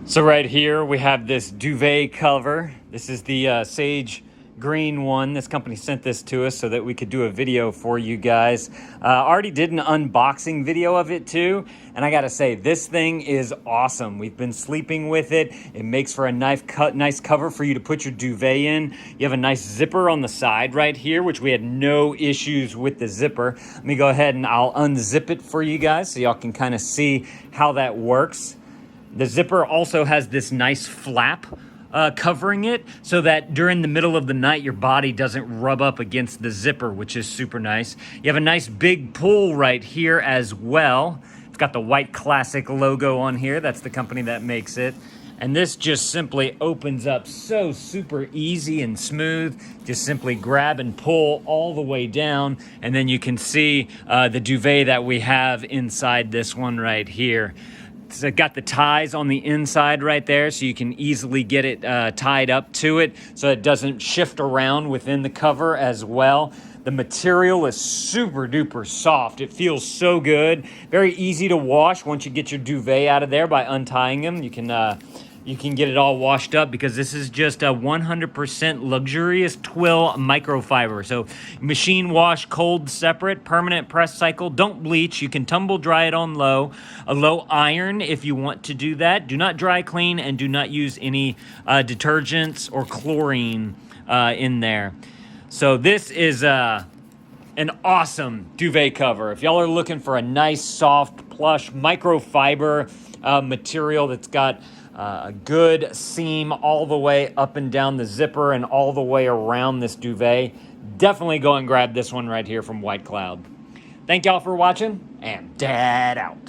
So right here we have this duvet cover. This is the sage green one. This company sent this to us so that we could do a video for you guys. Already did an unboxing video of it too, and I gotta say, this thing is awesome. We've been sleeping with it. It makes for a nice cover for you to put your duvet in. You have a nice zipper on the side right here, which we had no issues with the zipper. Let me go ahead and I'll unzip it for you guys so y'all can kind of see how that works. The zipper also has this nice flap covering it so that during the middle of the night, your body doesn't rub up against the zipper, which is super nice. You have a nice big pull right here as well. It's got the white classic logo on here. That's the company that makes it. And this just simply opens up so super easy and smooth. Just simply grab and pull all the way down, and then you can see the duvet that we have inside this one right here. It's got the ties on the inside right there, so you can easily get it tied up to it so it doesn't shift around within the cover as well. The material is super duper soft. It feels so good. Very easy to wash once you get your duvet out of there by untying them. You can get it all washed up because this is just a 100% luxurious twill microfiber. So machine wash, cold separate, permanent press cycle. Don't bleach. You can tumble dry it on low. A low iron if you want to do that. Do not dry clean and do not use any detergents or chlorine in there. So this is an awesome duvet cover. If y'all are looking for a nice, soft, plush microfiber material that's got a good seam all the way up and down the zipper and all the way around this duvet, definitely go and grab this one right here from White Cloud. Thank y'all for watching, and Dad out.